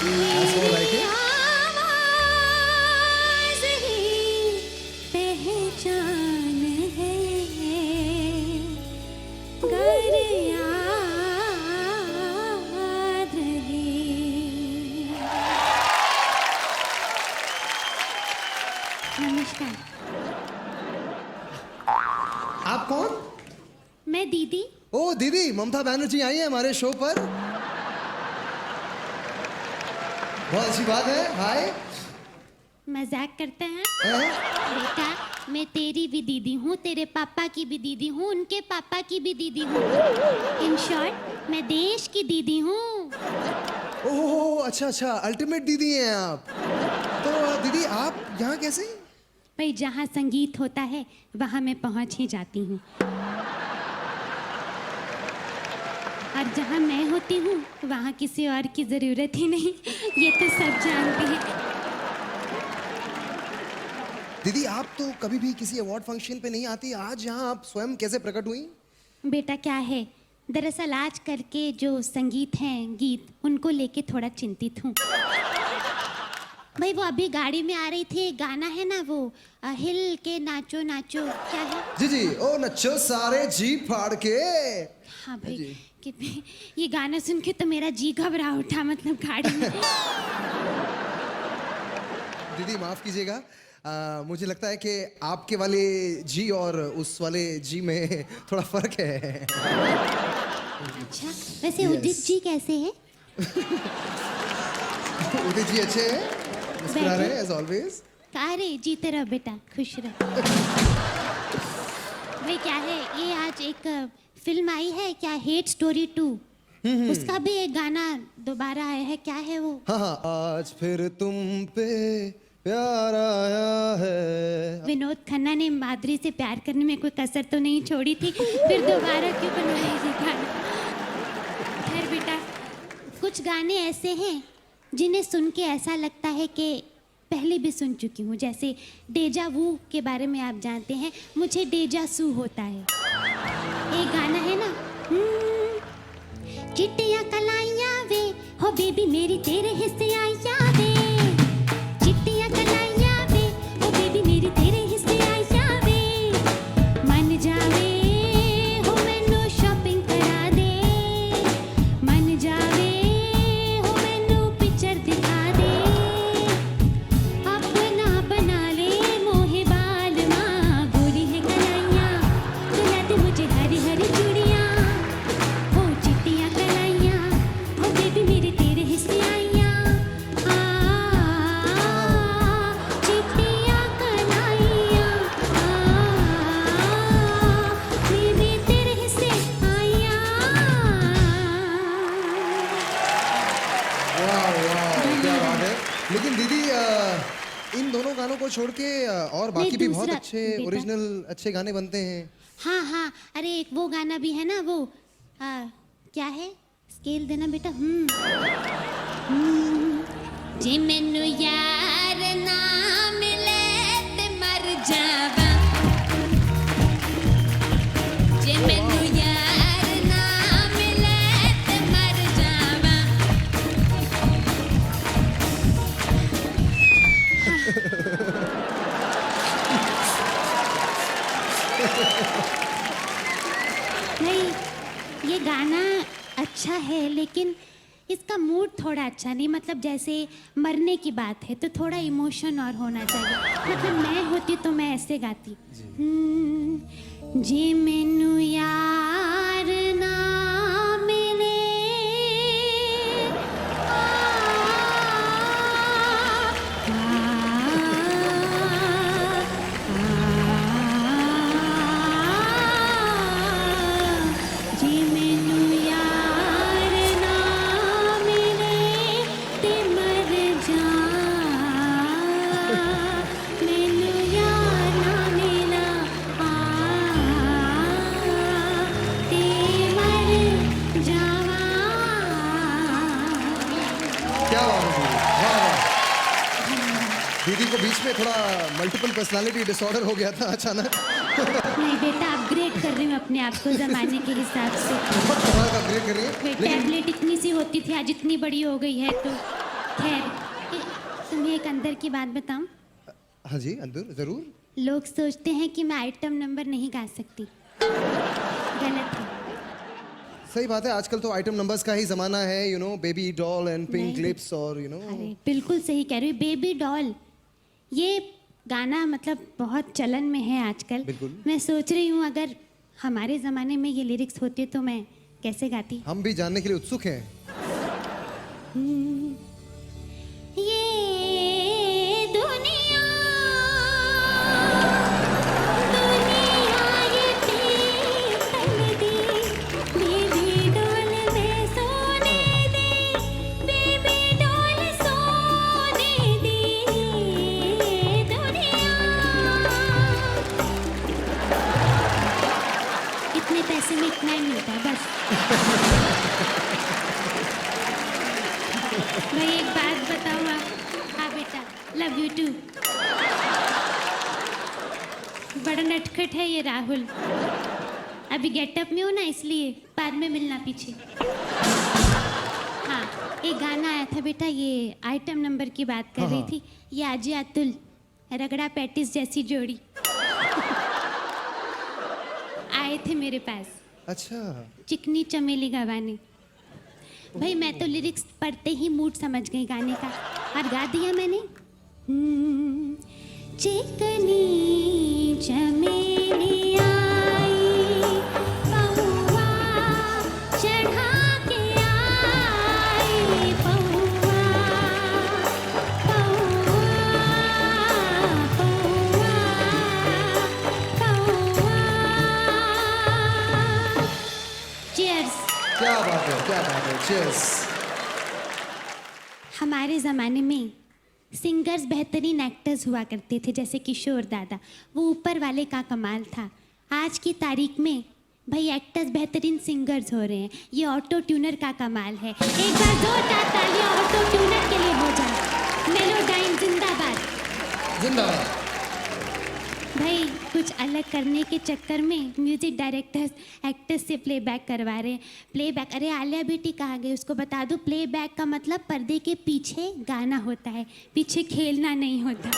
That's more like it. आवाज़ ही पहचान है, गर याद रहे। नमस्कार, आप कौन? मैं दीदी। ओ दीदी, ममता बनर्जी आई है हमारे शो पर। बहुत अच्छी बात है। हाय। मजाक करते हैं हैं? बेटा, मैं तेरी भी दीदी हूँ, तेरे पापा की भी दीदी हूँ, उनके पापा की भी दीदी हूँ। इन शॉर्ट, मैं देश की दीदी हूँ। ओह अच्छा अच्छा, अल्टीमेट दीदी हैं आप। तो दीदी आप यहाँ कैसे? भाई, जहाँ संगीत होता है वहाँ मैं पहुँच ही जाती हूँ, और जहाँ मैं होती हूँ वहाँ किसी और की ज़रूरत ही नहीं। ये तो सब जानते हैं। दीदी आप तो कभी भी किसी अवार्ड फंक्शन पे नहीं आती, आज यहाँ आप स्वयं कैसे प्रकट हुई? बेटा क्या है, दरअसल आज करके जो संगीत हैं, गीत, उनको लेके थोड़ा चिंतित हूँ। भाई, वो अभी गाड़ी में आ रही थी, गाना है ना वो, हिल के नाचो नाचो, क्या है? जी जी, ओ नच्चो सारे जी फाड़ के। हाँ भाई, जी। कितने ये गाना सुन के तो मेरा जी घबरा उठा, मतलब गाड़ी में। दीदी माफ कीजिएगा, मुझे लगता है कि आपके वाले जी और उस वाले जी में थोड़ा फर्क है। अच्छा, वैसे उदित जी कैसे हैं? उदित जी अच्छे हैं, मुस्कुरा रहे हैं एज ऑलवेज। अरे जीते रहो बेटा, खुश रहो। भाई क्या है, ये आज एक फिल्म आई है क्या, हेट स्टोरी 2, उसका भी एक गाना दोबारा आया है, क्या है वो? हाँ हाँ, आज फिर तुम पे प्यार आया है। विनोद खन्ना ने माधुरी से प्यार करने में कोई कसर तो नहीं छोड़ी थी, फिर दोबारा क्यों बनाया ये गाना? खैर बेटा, कुछ गाने ऐसे हैं जिन्हें सुन के ऐसा लगता है कि पहले भी सुन चुकी हूँ, जैसे डेजा वू के बारे में आप जानते हैं, मुझे डेजा सू होता है। एक गाना है ना, चिट्टियाँ कलाइयाँ वे हो बेबी मेरी तेरे हिस्से आइया वे, चिट्टियाँ कलाइयाँ वे हो बेबी मेरी तेरे हिस्से आइया वे, मन जावे हो मैनू शॉपिंग करा दे, मन जावे हो मैनू पिक्चर दिखा दे, अपना बना ले मोहे बाल माँ, गोरी है कलाइयाँ तुला दे मुझे हरी हरी चूड़ियाँ, हो चिट्टियाँ कलाइयाँ हो बेबी मेरे तेरे हिस्से आइयाँ, चिट्टियाँ कलाइयाँ, बेबी तेरे हिस्से आइयाँ। वाह वाह, क्या बात है। लेकिन दीदी इन दोनों गानों को छोड़ के और बाकी भी बहुत दूसरा, अच्छे बेटा। ओरिजिनल अच्छे गाने बनते हैं। हाँ हाँ, अरे एक वो गाना भी है ना, वो क्या है, स्केल देना बेटा। जे मैनू यार ना मिले ते मर जावा, जे मैनू यार ना मिले ते मर जावा। नहीं, ये गाना अच्छा है लेकिन इसका मूड थोड़ा अच्छा नहीं, मतलब जैसे मरने की बात है तो थोड़ा इमोशन और होना चाहिए, मतलब मैं होती तो मैं ऐसे गाती, जे मैनू यार ना मिले जे मैनू यार ना मिले ते मर जा, मैनू यार ना मिला ते मर जावा। क्या बात है दीदी, वाह वाह। दीदी को बीच में थोड़ा मल्टीपल पर्सनालिटी डिसऑर्डर हो गया था अचानक। नहीं बेटा, अपग्रेड कर रही हूँ अपने आप को जमाने के हिसाब से। बहुत कमाल का अपग्रेड कर रही है। टैबलेट इतनी सी होती थी, आज इतनी बड़ी हो गई है, तो खैर, तुम्हें एक अंदर की बात बताऊं? हाँ जी, अंदर जरूर। लोग सोचते हैं कि मैं आइटम नंबर नहीं गा सकती। गलत है। सही बात है, आजकल तो आइटम नंबर्स का ही जमाना है, you know, baby doll and pink नहीं। लिप्स और यू नो। अरे बिल्कुल सही कह रही हो, बेबी डॉल, ये गाना मतलब बहुत चलन में है आजकल। बिल्कुल। मैं सोच रही हूँ अगर हमारे ज़माने में ये लिरिक्स होते तो मैं कैसे गाती। हम भी जानने के लिए उत्सुक हैं। ये दुनिया, दुनिया ये पीतल दी, बेबी डॉल में सोने दे, बेबी डॉल सोने दे, दुनिया। इतने पैसे में इतना ही मिलता है बस। भाई एक बात बताओ आप। हाँ बेटा, लव यू टू। बड़ा नटखट है ये राहुल। अभी गेटअप में हो ना, इसलिए बाद में मिलना पीछे। हाँ, एक गाना आया था बेटा, ये आइटम नंबर की बात कर रही थी। ये आजी अतुल, रगड़ा पैटिस जैसी जोड़ी आए थे मेरे पास, अच्छा, चिकनी चमेली गवाने। भाई मैं तो लिरिक्स पढ़ते ही मूड समझ गई गाने का और गा दिया मैंने। चिकनी चमेली आई, पौआ चढ़ा के आई, पौआ, पौआ, पौआ, पौआ। Cheers। क्या बात है, क्या बात है, चीयर्स। हमारे ज़माने में सिंगर्स बेहतरीन एक्टर्स हुआ करते थे, जैसे किशोर दादा। वो ऊपर वाले का कमाल था। आज की तारीख में भाई एक्टर्स बेहतरीन सिंगर्स हो रहे हैं। ये ऑटो ट्यूनर का कमाल है। एक बार जोरदार तालियां ऑटो ट्यूनर के लिए हो जाए। मेलोडाइन जिंदाबाद। जिंदाबाद। भाई कुछ अलग करने के चक्कर में म्यूजिक डायरेक्टर्स एक्टर्स से प्लेबैक करवा रहे हैं। प्लेबैक, अरे आलिया बेटी कहाँ गई, उसको बता दो प्लेबैक का मतलब पर्दे के पीछे गाना होता है, पीछे खेलना नहीं होता।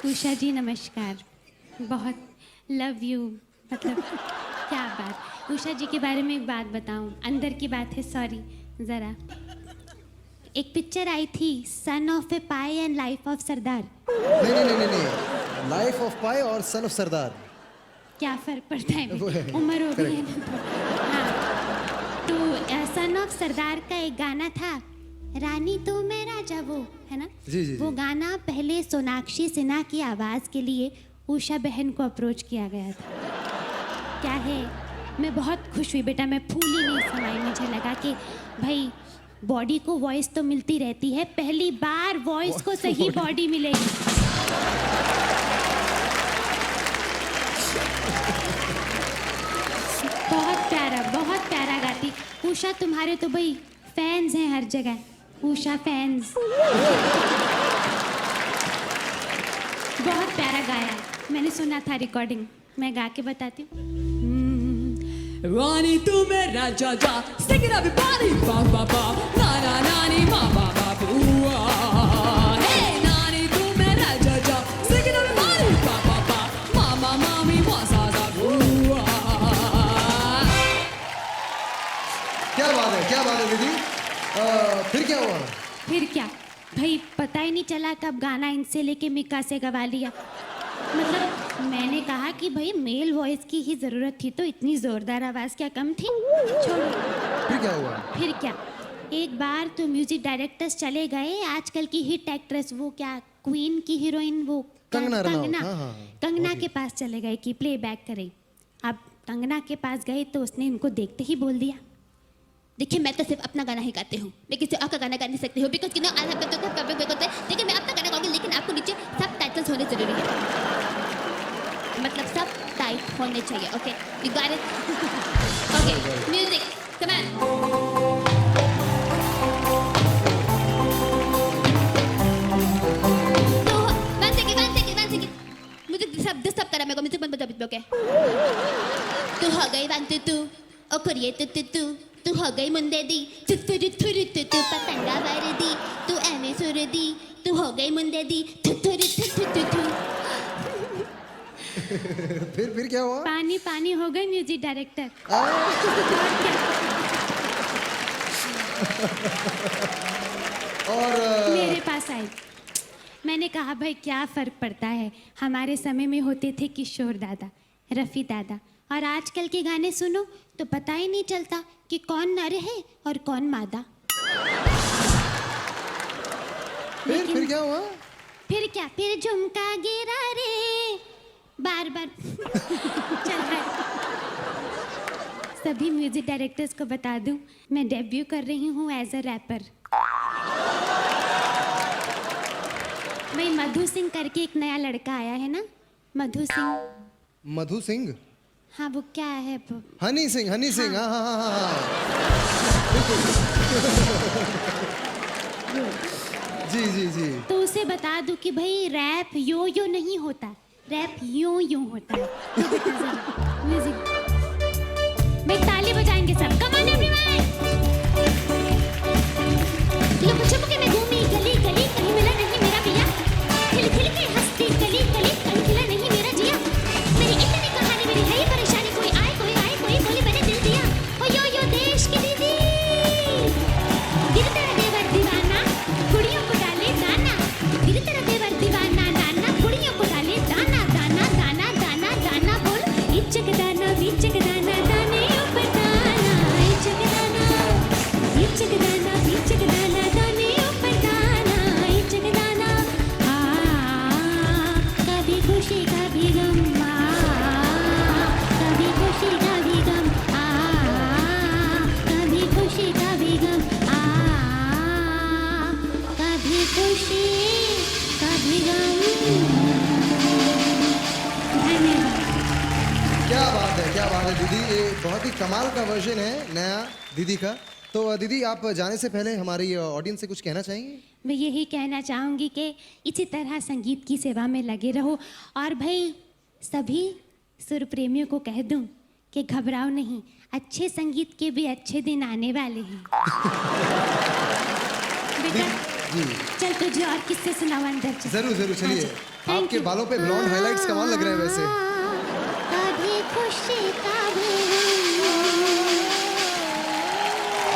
उषा जी नमस्कार, बहुत लव यू। मतलब क्या बात। उषा जी के बारे में एक बात बताऊं, अंदर की बात है, सॉरी ज़रा। एक पिक्चर आई थी, son of a Pi and life of Sardar. नहीं नहीं नहीं नहीं, लाइफ ऑफ पाई और सन ऑफ सरदार। क्या फर्क पड़ता है, वो है, उम्र हो गई है ना तो। हाँ, तो सन ऑफ सरदार का एक गाना था, रानी तू मैं राजा, वो है ना। जी, जी, वो जी। गाना पहले सोनाक्षी सिन्हा की आवाज़ के लिए उषा बहन को अप्रोच किया गया था। क्या है, मैं बहुत खुश हुई बेटा, मैं फूली नहीं समाई। मुझे लगा कि भाई बॉडी को वॉइस तो मिलती रहती है, पहली बार वॉइस को सही बॉडी मिलेगी। बहुत प्यारा गाती उषा। तुम्हारे तो भाई फैंस हैं हर जगह, उषा फैंस। बहुत प्यारा गाया, मैंने सुना था रिकॉर्डिंग, मैं गा के बताती हूँ। रानी तू मेरा राजा, sing it everybody, ba ba ba, na na na ni ma ba ba boo. Hey, नानी तू मेरा राजा, sing it everybody, ba ba ba, mama mami wa sa sa boo. क्या बात है, क्या बात है दीदी। फिर क्या हुआ? फिर क्या भाई, पता ही नहीं चला कब गाना इनसे लेके मिका से गवा लिया। मतलब मैंने कहा कि भाई मेल वॉइस की ही ज़रूरत थी, तो इतनी ज़ोरदार आवाज़ क्या कम थी। छोड़ो। फिर क्या हुआ? फिर क्या, एक बार तो म्यूजिक डायरेक्टर्स चले गए, आजकल की हिट एक्ट्रेस, वो क्या क्वीन की हीरोइन, वो कंगना रनौत, कंगना, हाँ, हाँ, कंगना के पास चले गए कि प्लेबैक करें। अब कंगना के पास गए तो उसने इनको देखते ही बोल दिया, देखिए मैं तो सिर्फ अपना गाना ही गाती हूँ, मैं किसी और का गाना गा नहीं सकती हूँ, बिकॉज आई हैव टू होता है। देखिए मैं अपना गाना गाऊंगी, लेकिन आपको नीचे सब टाइटल्स होने जरूरी है, मतलब सब टाइट होने चाहिए। Okay, you got it. Okay, music, come on. तो वन सेकंड, मुझे डिस्टर्ब करा, मेरे को म्यूजिक मत बता, ओके। तू हो गई 1 2 2, ओ करिए तू तू हो गई मुंदे दी तू तुरु तुरु तू तू पतंगा वर दी तू एने सुर दी तू हो गई मुंदे दी तू तुरु तू तू तू तू फिर क्या हुआ? पानी पानी हो गए म्यूजिक डायरेक्टर। और मेरे पास आई, मैंने कहा भाई क्या फ़र्क पड़ता है, हमारे समय में होते थे किशोर दादा, रफ़ी दादा, और आजकल के गाने सुनो तो पता ही नहीं चलता कि कौन नर है और कौन मादा। फिर क्या हुआ? फिर झुमका गिरा रे बार बार चल रहा है। सभी म्यूजिक डायरेक्टर्स को बता दूं, मैं डेब्यू कर रही हूँ एज अ रैपर। भाई मधु सिंह करके एक नया लड़का आया है ना, मधु सिंह। मधु सिंह? हाँ वो क्या है हनी सिंह, हनी सिंह, हाँ हाँ हाँ हाँ। जी जी जी। तो उसे बता दूं कि भाई रैप यो यो नहीं होता, रैप यूं यूं होता है। म्यूजिक भाई ताली बजाएंगे सब, कम ऑन एवरीवन। लुक छुप के मैं घूमी गली गली, कहीं मिला नहीं मेरा पिया, खिल खिल के हंसती गली गली, कहीं खिला नहीं मेरा जिया। मेरी इतनी कहानी, मेरी है ये परेशानी, कोई आए कोई बोले मैंने दिल दिया। ओ यो यो देश की दीदी, दिल तेरा देवर दीवाना, कुड़ियों को डाले दाना, दिल तेरा देवर दीवाना नाना, कुड़ियों को डाले दाना दाना दाना दाना दाना, बोल इचक दाना बीचक दाना, दाने ऊपर दाना, इचक दाना बीचक दाना, बीचक दाना, दाने ऊपर दाना, इचक दाना। कभी खुशी कभी गम, कभी खुशी कभी गम, कभी खुशी कभी गम, कभी खुशी कभी गम। धन्यवाद। क्या बात है दीदी, ये बहुत ही कमाल का वर्जन है नया दीदी का। तो दीदी आप जाने से पहले हमारी ऑडियंस से कुछ कहना चाहेंगे? मैं यही कहना चाहूँगी कि इसी तरह संगीत की सेवा में लगे रहो, और भाई सभी सुर प्रेमियों को कह दूं कि घबराओ नहीं, अच्छे संगीत के भी अच्छे दिन आने वाले हैं। बेटा जी चल तुझे और किससे सुनाओ अंदर चल। जरूर जरूर, चलिए। Thank आपके you. बालों पे ब्लॉन्ड हाइलाइट्स कमाल लग रहे हैं वैसे। कभी खुशी कभी गम,